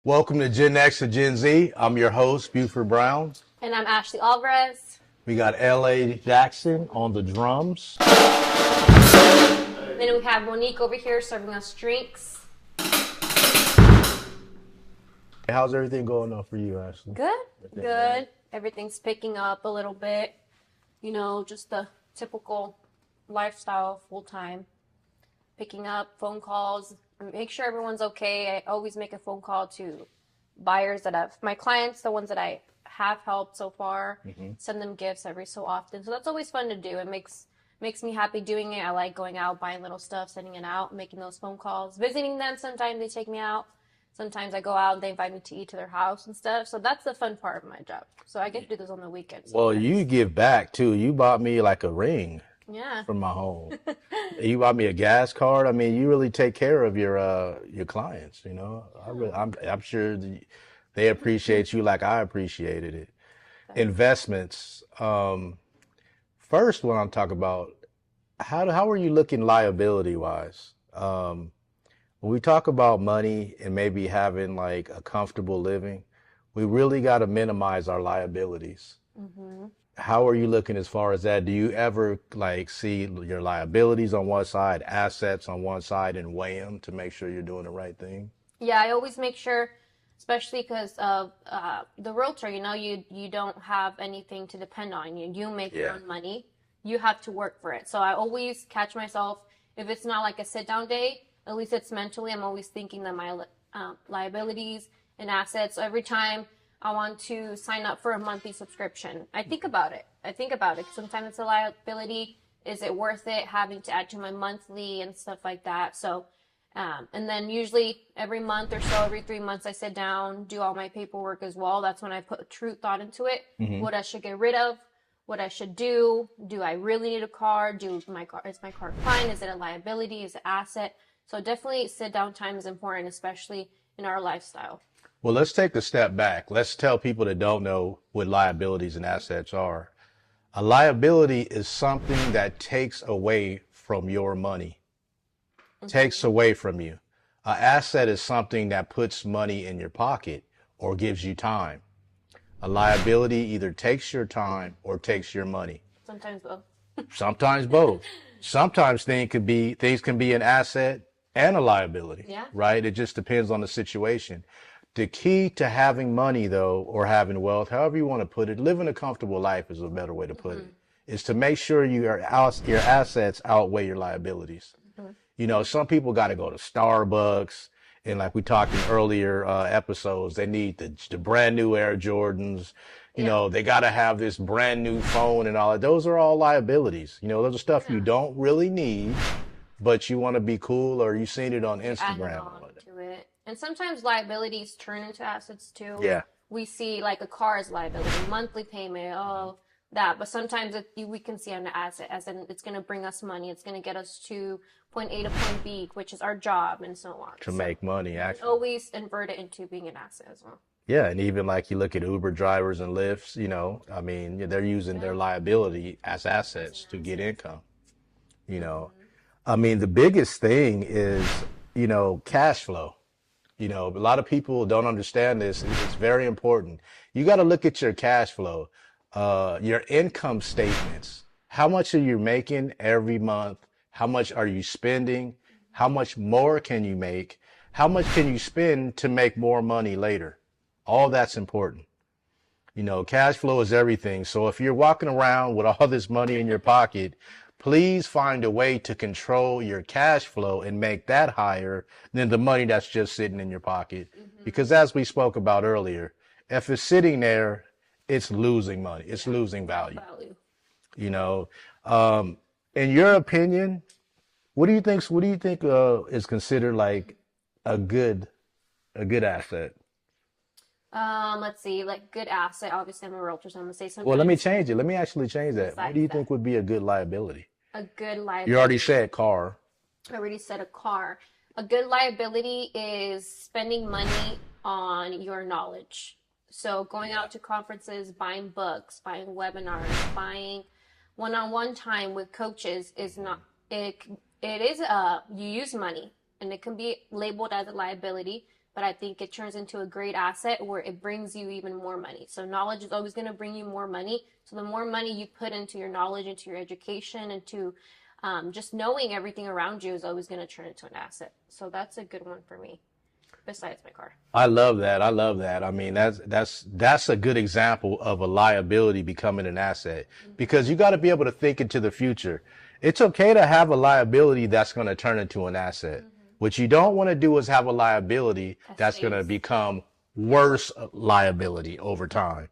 Welcome to GenX and GenZ. I'm your host, Buford Brown. And I'm Ashley Alvarez. We got L.A. Jackson on the drums. Then we have Monique over here serving us drinks. How's everything going on for you, Ashley? Good. Everything's picking up a little bit. You know, just the typical lifestyle full-time. Picking up phone calls, make sure everyone's okay. I always make a phone call to buyers my clients, the ones that I have helped so far, send them gifts every so often. So that's always fun to do. It makes me happy doing it. I like going out, buying little stuff, sending it out, making those phone calls, visiting them. Sometimes they take me out. Sometimes I go out and they invite me to eat to their house and stuff. So that's the fun part of my job. So I get to do this on the weekends. Well, you give back too. You bought me like a ring. Yeah. From my home. You bought me a gas card. I mean, you really take care of your clients, you know. I'm sure they appreciate you like I appreciated it. Investments. First one I'm talking about, how are you looking liability wise? When we talk about money and maybe having like a comfortable living, we really got to minimize our liabilities. Mm-hmm. How are you looking as far as that? Do you ever like see your liabilities on one side, assets on one side, and weigh them to make sure you're doing the right thing? Yeah, I always make sure, especially because of the realtor, you know, you don't have anything to depend on. You make your own money. You have to work for it. So I always catch myself, if it's not like a sit-down day, at least it's mentally, I'm always thinking that my liabilities and assets, every time I want to sign up for a monthly subscription, I think about it. Sometimes it's a liability. Is it worth it having to add to my monthly and stuff like that? So, and then usually every month or so, every 3 months, I sit down, do all my paperwork as well. That's when I put true thought into it. Mm-hmm. What I should get rid of, what I should do. Do I really need a car? Is my car fine? Is it a liability? Is it an asset? So definitely sit down time is important, especially in our lifestyle. Well, let's take a step back. Let's tell people that don't know what liabilities and assets are. A liability is something that takes away from your money, takes away from you. An asset is something that puts money in your pocket or gives you time. A liability either takes your time or takes your money. Sometimes both. Sometimes both. Sometimes things can be an asset and a liability, right? It just depends on the situation. The key to having money, though, or having wealth, however you want to put it, living a comfortable life is a better way to put it, is to make sure your assets outweigh your liabilities. You know, some people got to go to Starbucks, and like we talked in earlier episodes, they need the brand new Air Jordans. You know, they got to have this brand new phone and all that. Those are all liabilities. You know, those are stuff you don't really need, but you want to be cool, or you've seen it on Instagram. To it. And sometimes liabilities turn into assets too. Yeah. We see like a car as liability, monthly payment, that. But sometimes we can see an asset as in it's going to bring us money. It's going to get us to point A to point B, which is our job and so on. To make money, actually. Always invert it into being an asset as well. Yeah, and even like you look at Uber drivers and Lyfts, you know, I mean, they're using their liability as assets to get income, you know. I mean, the biggest thing is, you know, cash flow. You know, a lot of people don't understand this. It's very important. You got to look at your cash flow, your income statements. How much are you making every month? How much are you spending? How much more can you make? How much can you spend to make more money later? All that's important. You know, cash flow is everything. So if you're walking around with all this money in your pocket, please find a way to control your cash flow and make that higher than the money that's just sitting in your pocket. Because as we spoke about earlier, if it's sitting there, it's losing money. It's losing value. You know, in your opinion, what do you think is considered like a good asset? Let's see, like good asset. Obviously, I'm a realtor, so I'm gonna say something. Well, let me change it. Let me actually change that. What do you think would be a good liability? A good liability. You already said car. I already said a car. A good liability is spending money on your knowledge. So going out to conferences, buying books, buying webinars, buying one-on-one time with coaches is not. It is you use money, and it can be labeled as a liability. but I think it turns into a great asset where it brings you even more money. So knowledge is always going to bring you more money. So the more money you put into your knowledge, into your education, into just knowing everything around you is always going to turn into an asset. So that's a good one for me, besides my car. I love that. I love that. I mean, that's a good example of a liability becoming an asset, because you got to be able to think into the future. It's okay to have a liability that's going to turn into an asset. What you don't want to do is have a liability that's going to become worse liability over time.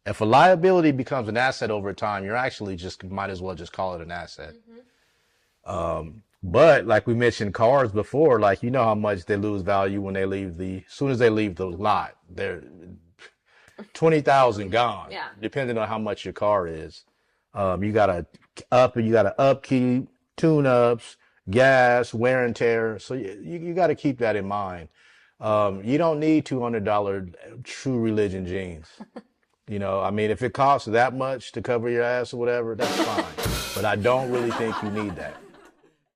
If a liability becomes an asset over time, you're actually just might as well just call it an asset. But like we mentioned cars before, like, you know how much they lose value when they leave as soon as they leave the lot, they're 20,000 gone, Yeah. depending on how much your car is. You gotta upkeep, tune-ups, gas, wear and tear. So you got to keep that in mind. You don't need $200 True Religion jeans. You know, I mean, if it costs that much to cover your ass or whatever, that's fine. But I don't really think you need that.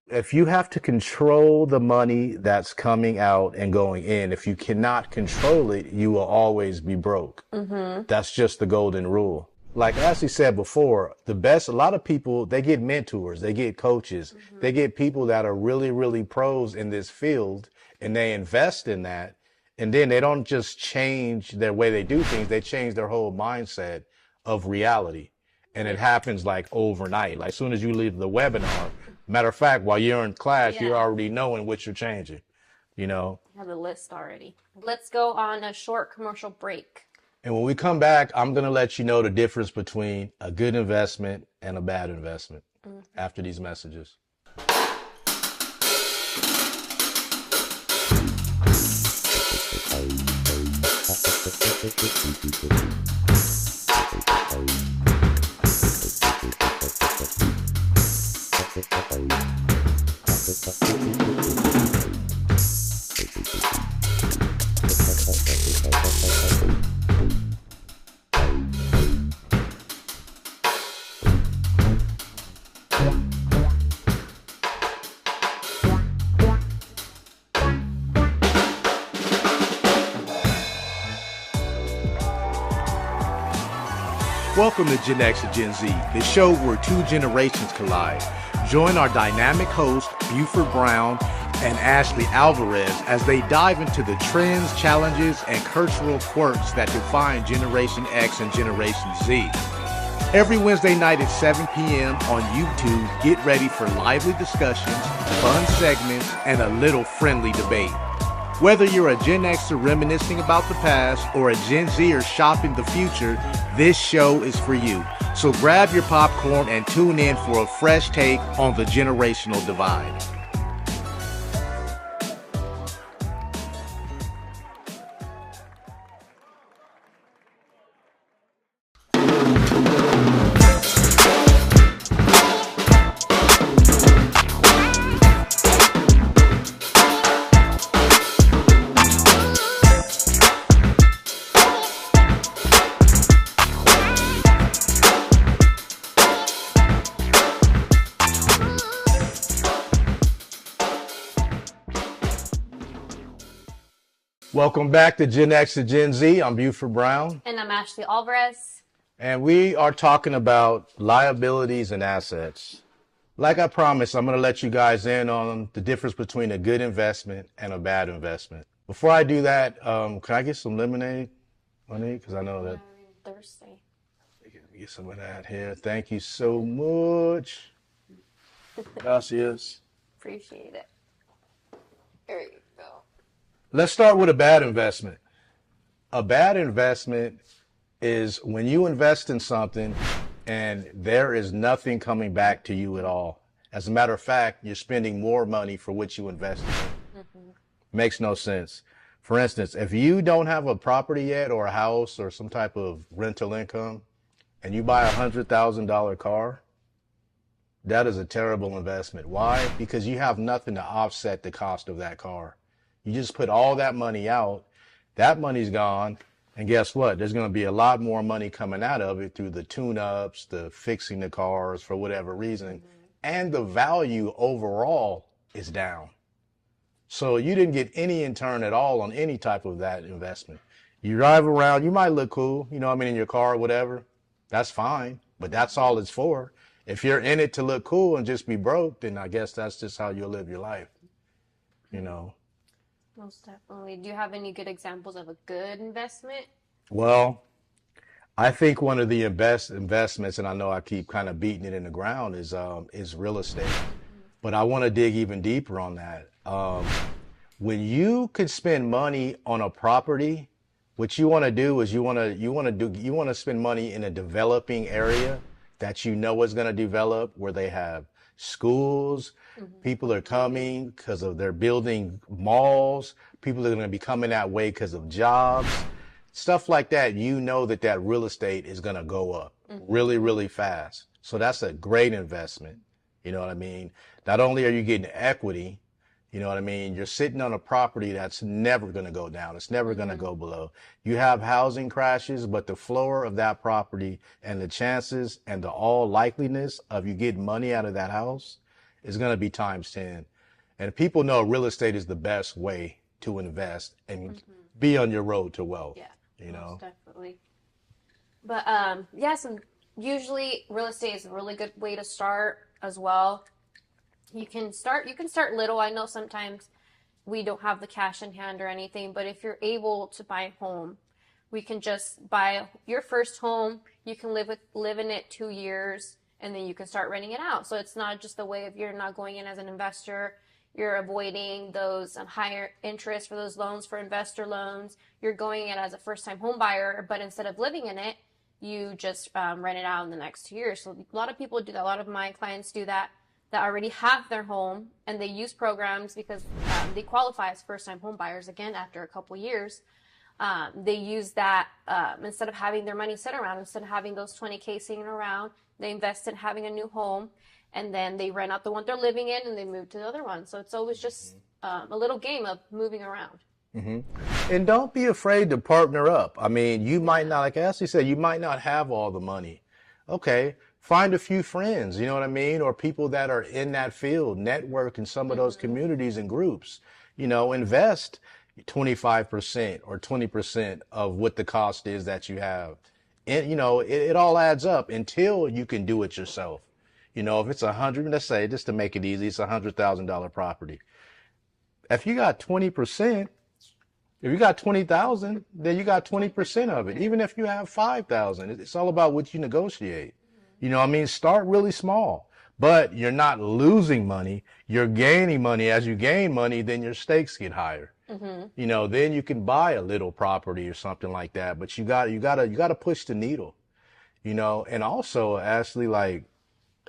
If you have to control the money that's coming out and going in, if you cannot control it, you will always be broke. That's just the golden rule. Like Ashley said before, a lot of people, they get mentors, they get coaches, they get people that are really, really pros in this field, and they invest in that. And then they don't just change their way they do things, they change their whole mindset of reality. And it happens like overnight. Like as soon as you leave the webinar, matter of fact, while you're in class, you're already knowing what you're changing, you know? I have a list already. Let's go on a short commercial break. And when we come back, I'm going to let you know the difference between a good investment and a bad investment after these messages. Welcome to GenX and GenZ, the show where two generations collide. Join our dynamic hosts, Buford Brown and Ashley Alvarez, as they dive into the trends, challenges, and cultural quirks that define Generation X and Generation Z. Every Wednesday night at 7 p.m. on YouTube, get ready for lively discussions, fun segments, and a little friendly debate. Whether you're a Gen Xer reminiscing about the past or a Gen Zer shopping the future, this show is for you. So grab your popcorn and tune in for a fresh take on the generational divide. Welcome back to Gen X and Gen Z. I'm Buford Brown. And I'm Ashley Alvarez. And we are talking about liabilities and assets. Like I promised, I'm going to let you guys in on the difference between a good investment and a bad investment. Before I do that, can I get some lemonade, honey? Because I know that. I'm thirsty. Get some of that here. Thank you so much. Gracias. Appreciate it. There you go. Let's start with a bad investment. A bad investment is when you invest in something and there is nothing coming back to you at all. As a matter of fact, you're spending more money for what you invested in. Makes no sense. For instance, if you don't have a property yet or a house or some type of rental income and you buy $100,000 car, that is a terrible investment. Why? Because you have nothing to offset the cost of that car. You just put all that money out, that money's gone, and guess what? There's going to be a lot more money coming out of it through the tune-ups, the fixing the cars for whatever reason, and the value overall is down. So you didn't get any intern at all on any type of that investment. You drive around, you might look cool, you know what I mean, in your car or whatever. That's fine, but that's all it's for. If you're in it to look cool and just be broke, then I guess that's just how you'll live your life, you know. Most definitely. Do you have any good examples of a good investment? Well, I think one of the best investments, and I know I keep kind of beating it in the ground, is real estate. But I want to dig even deeper on that. When you could spend money on a property, what you want to do is you want to spend money in a developing area that you know is going to develop, where they have schools, people are coming because of they're building malls, people are going to be coming that way because of jobs, stuff like that. You know that that real estate is going to go up really, really fast. So that's a great investment. You know what I mean? Not only are you getting equity, you know what I mean? You're sitting on a property that's never going to go down. It's never going to go below. You have housing crashes, but the floor of that property and the chances and the all likeliness of you getting money out of that house is going to be times 10. And people know real estate is the best way to invest and be on your road to wealth. Yeah, you know? most definitely. But yeah, so usually real estate is a really good way to start as well. You can start little. I know sometimes we don't have the cash in hand or anything, but if you're able to buy a home, we can just buy your first home. You can live in it 2 years, and then you can start renting it out. So it's not just a way of you're not going in as an investor. You're avoiding those higher interest for those loans for investor loans. You're going in as a first-time home buyer, but instead of living in it, you just rent it out in the next 2 years. So a lot of people do that. A lot of my clients do that already have their home, and they use programs because they qualify as first-time home buyers again after a couple years. They use that instead of having their money sit around, instead of having those 20K sitting around, they invest in having a new home, and then they rent out the one they're living in and they move to the other one. So it's always just a little game of moving around. And don't be afraid to partner up. I mean, you might not, like Ashley said, you might not have all the money. Okay, find a few friends, you know what I mean? Or people that are in that field, network in some of those communities and groups. You know, invest 25% or 20% of what the cost is that you have. And, you know, it all adds up until you can do it yourself. You know, if it's 100, let's say, just to make it easy, it's $100,000 property. If you got 20%, if you got 20,000, then you got 20% of it. Even if you have 5,000, it's all about what you negotiate. You know what I mean? Start really small, but you're not losing money. You're gaining money. As you gain money, then your stakes get higher. You know, then you can buy a little property or something like that, but you gotta push the needle, you know. And also, Ashley, like,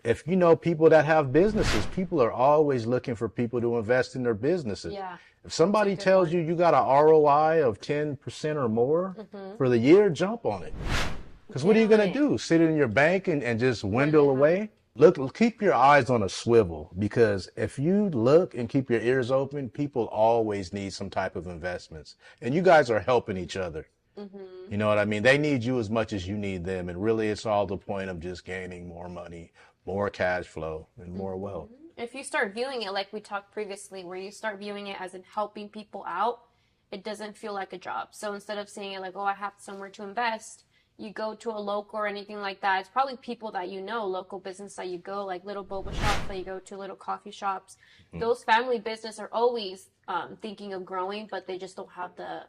if you know people that have businesses, people are always looking for people to invest in their businesses. Yeah. If somebody tells you got an ROI of 10% or more for the year, jump on it. Because what are you going to do? Sit in your bank and just dwindle away? Look, keep your eyes on a swivel, because if you look and keep your ears open, people always need some type of investments. And you guys are helping each other. You know what I mean? They need you as much as you need them. And really, it's all the point of just gaining more money, more cash flow, and more wealth. If you start viewing it like we talked previously, where you start viewing it as in helping people out, it doesn't feel like a job. So instead of saying it like, oh, I have somewhere to invest, you go to a local or anything like that. It's probably people that you know, local business that you go, like little boba shops that you go to, little coffee shops. Those family business are always thinking of growing, but they just don't have the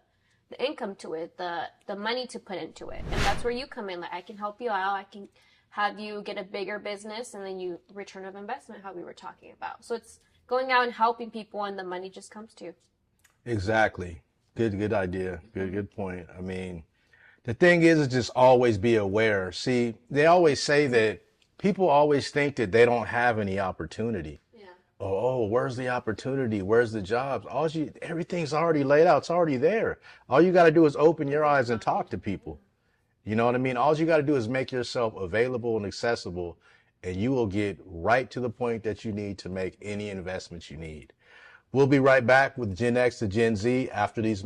income to it, the money to put into it. And that's where you come in. Like, I can help you out. I can have you get a bigger business, and then you return of investment, how we were talking about. So it's going out and helping people, and the money just comes to you. Exactly. Good idea. Good point. I mean, the thing is just always be aware. See, they always say that people always think that they don't have any opportunity. Yeah. Oh, where's the opportunity? Where's the jobs? Everything's already laid out. It's already there. All you got to do is open your eyes and talk to people. You know what I mean? All you got to do is make yourself available and accessible, and you will get right to the point that you need to make any investments you need. We'll be right back with Gen X to Gen Z after these.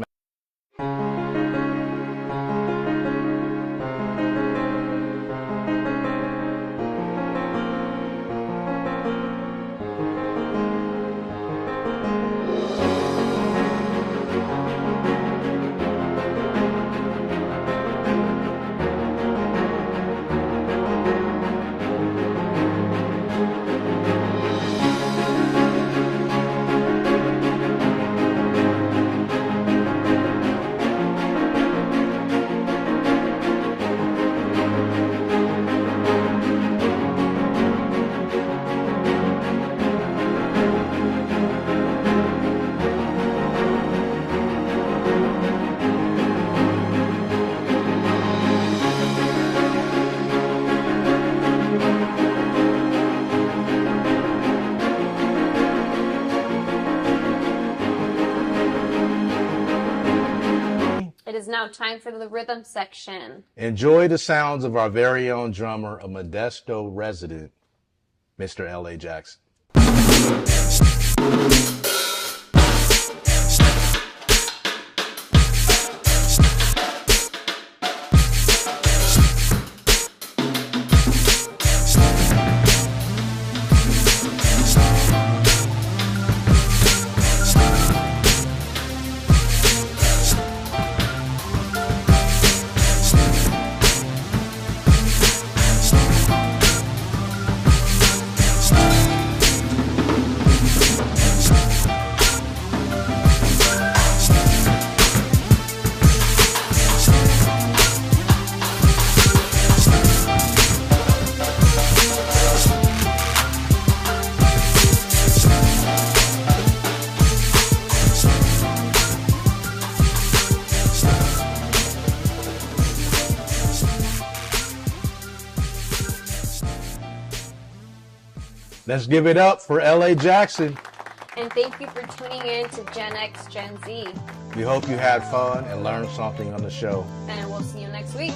now time for the rhythm section. Enjoy the sounds of our very own drummer, a Modesto resident, Mr. L.A. Jackson. Let's give it up for L.A. Jackson. And thank you for tuning in to GenX GenZ. We hope you had fun and learned something on the show. And we'll see you next week.